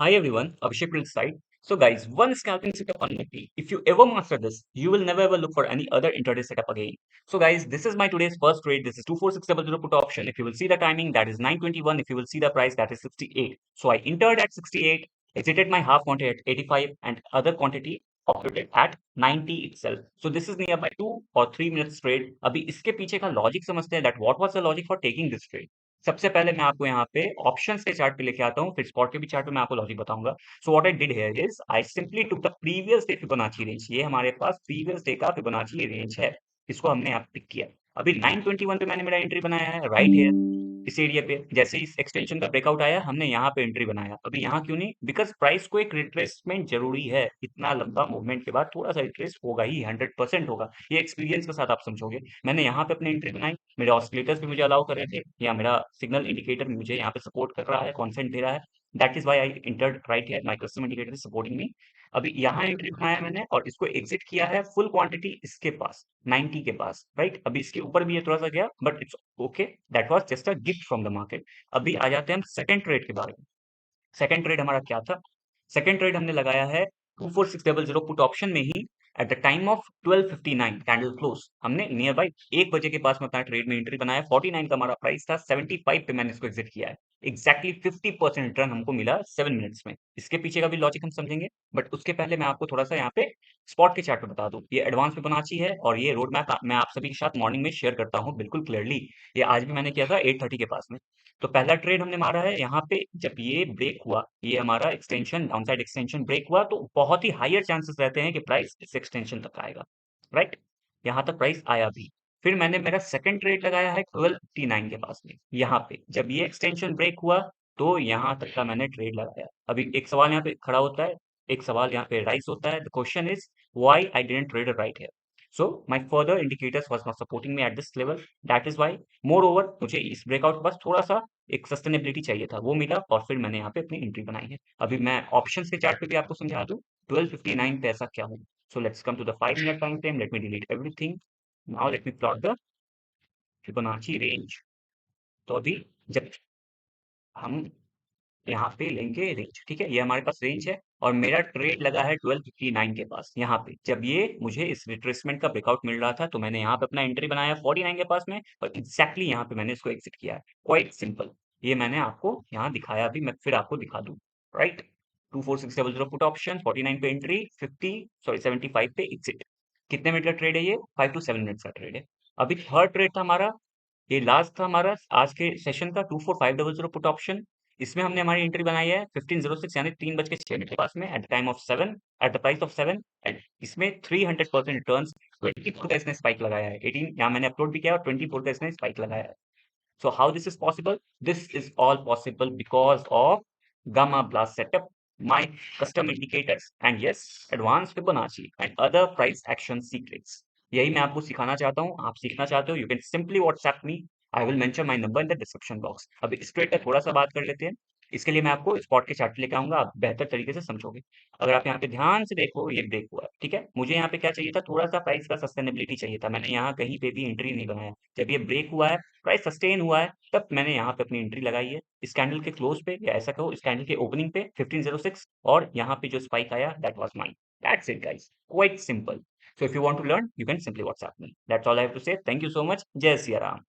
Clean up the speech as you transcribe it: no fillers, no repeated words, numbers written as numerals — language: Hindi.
Hi everyone, Abhishek will side. So guys, one scalping setup on Nifty. If you ever master this, you will never ever look for any other intraday setup again. So guys, this is my today's first trade. This is 24600 put option. If you will see the timing, that is 9:21. If you will see the price, that is 68. So I entered at 68, exited my half quantity at 85, and other quantity operated at 90 itself. So this is nearby 2 or 3 minutes trade. अभी इसके पीछे का लॉजिक समझते हैं that what was the logic for taking this trade. सबसे पहले मैं आपको यहाँ पे ऑप्शंस के चार्ट पे लेके आता हूँ, फिर स्पॉट के भी चार्ट पे मैं आपको लॉजिक बताऊंगा. So what I did here is I simply took the previous day Fibonacci range. ये हमारे पास प्रीवियस डे का फिबोनाची रेंज है, इसको हमने यहाँ पे पिक किया. अभी 921 पे मैंने मेरा एंट्री बनाया है राइट हियर. इस एरिया पे जैसे इस एक्सटेंशन का ब्रेकआउट आया, हमने यहाँ पे एंट्री बनाया. अभी यहाँ क्यों नहीं? बिकॉज प्राइस को एक रिट्रेसमेंट जरूरी है. इतना लंबा मूवमेंट के बाद थोड़ा सा रिट्रेस होगा ही, 100% होगा. ये एक्सपीरियंस के साथ आप समझोगे. मैंने यहाँ पे अपनी एंट्री बनाई, मेरे ऑसिलेटर्स भी मुझे अलाउ कर रहे थे, या मेरा सिग्नल इंडिकेटर मुझे यहाँ पे सपोर्ट कर रहा है, कॉन्सेंट दे रहा है. That is why I entered right here. My custom indicator is supporting me. अभी यहाँ एंट्री बनाया मैंने और इसको एग्जिट किया है फुल क्वांटिटी इसके पास 90 के पास राइट. अभी इसके ऊपर भी ये थोड़ा सा गया but it's okay. That was just a gift from the market. अभी आ जाते हैं हम सेकंड ट्रेड के बारे में. सेकंड ट्रेड हमारा क्या था? सेकंड ट्रेड हमने लगाया है 24600 पुट ऑप्शन में ही. At the time of 12:59 candle close, हमने नियर बाई 1 बजे के पास में अपना ट्रेड में एंट्री बनाया. 49 का हमारा प्राइस था, 75 पे मैंने इसको एग्जिट किया है. एग्जैक्टली 50% रिटर्न हमको मिला 7 मिनट्स में. इसके पीछे का भी लॉजिक हम समझेंगे, बट उसके पहले मैं आपको थोड़ा सा यहाँ पे स्पॉट के चार्ट पे बता दूं. ये एडवांस फिबोनाची है और ये रोड मैप मैं आप सभी के साथ मॉर्निंग में शेयर करता हूँ बिल्कुल क्लियरली. ये आज भी मैंने किया था 8:30 के पास में. तो पहला ट्रेड हमने मारा है यहाँ पे. जब ये ब्रेक हुआ, ये हमारा एक्सटेंशन डाउनसाइड एक्सटेंशन ब्रेक हुआ, तो बहुत ही हायर चांसेस रहते हैं कि प्राइस इस एक्सटेंशन तक आएगा राइट. यहाँ तक प्राइस आया भी. फिर मैंने मेरा सेकंड ट्रेड लगाया है 12:59 के पास में. यहाँ पे जब ये एक्सटेंशन ब्रेक हुआ, तो यहाँ तक का मैंने ट्रेड लगाया. अभी एक सवाल यहाँ पे खड़ा होता है, एक सवाल यहाँ पे राइज होता है. The question is why I didn't trade right here. So my further indicators was not supporting me at this level. That is why. More over मुझे इस ब्रेकआउट के पास थोड़ा सा एक सस्टेनेबिलिटी चाहिए था, वो मिला और फिर मैंने यहाँ पे अपनी एंट्री बनाई है. अभी मैं ऑप्शंस के चार्ट पे भी आपको समझा दूं 12:59 पे ऐसा क्या हुआ. So let's come to the 5 minute time frame. Let me delete everything. Now let me plot the Fibonacci range. तो अभी जब हम यहाँ पे लेंगे रेंज, ठीक है, ये हमारे पास रेंज है और मेरा ट्रेड लगा है 12:59 के पास. यहाँ पे जब ये मुझे इस रिट्रेसमेंट का ब्रेकआउट मिल रहा था, तो मैंने यहाँ पे अपना एंट्री बनाया 49 के पास में और एग्जैक्टली यहाँ पे मैंने इसको एग्जिट किया है. Quite simple. ये मैंने आपको यहाँ दिखाया भी, मैं फिर आपको दिखा दूं राइट. 24600 पुट ऑप्शन, 49 पे एंट्री, 75 पे एग्जिट. कितने मिनट का ट्रेड है ये? 5 to 7 मिनट्स का ट्रेड है. अभी थर्ड ट्रेड था हमारा, ये लास्ट था हमारा आज के सेशन का 24500 पुट ऑप्शन. इसमें हमने हमारी एंट्री बनाई है 15:06 यानी 3:06 के पास में eight the time of 7, at the price of 7. And इसमें 300% रिटर्न. 24 का इसने स्पाइक लगाया है. 18 यहाँ मैंने अपलोड भी किया और 24 का इसने स्पाइक लगाया है. So how this is possible? This is all possible because of Gamma Blast setup, my custom indicators, and yes, advanced Fibonacci and other price action secrets. यही मैं आपको सिखाना चाहता हूँ. आप सीखना चाहते हो, you can simply WhatsApp me. I will mention my number in the description box. अब इस ट्रेड का थोड़ा सा बात कर लेते हैं. इसके लिए मैं आपको स्पॉट के चार्ट लेके आऊंगा, आप बेहतर तरीके से समझोगे. अगर आप यहाँ पे ध्यान से देखो, ये ब्रेक हुआ है, ठीक है. मुझे यहाँ पे क्या चाहिए था? थोड़ा सा प्राइस का सस्टेनेबिलिटी चाहिए था. मैंने यहाँ कहीं पे भी एंट्री नहीं बनाया. जब ये ब्रेक हुआ है, प्राइस सस्टेन हुआ है, तब मैंने यहाँ पे अपनी एंट्री लगाई है. इस कैंडल के क्लोज पे, या ऐसा कहो इस कैंडल के ओपनिंग पे 15:06, और यहाँ पे जो स्पाइक आया that was mine. That's it guys, quite simple. So if you want to learn, you can simply WhatsApp me. That's all I have to say. Thank you so much. जय सिया राम.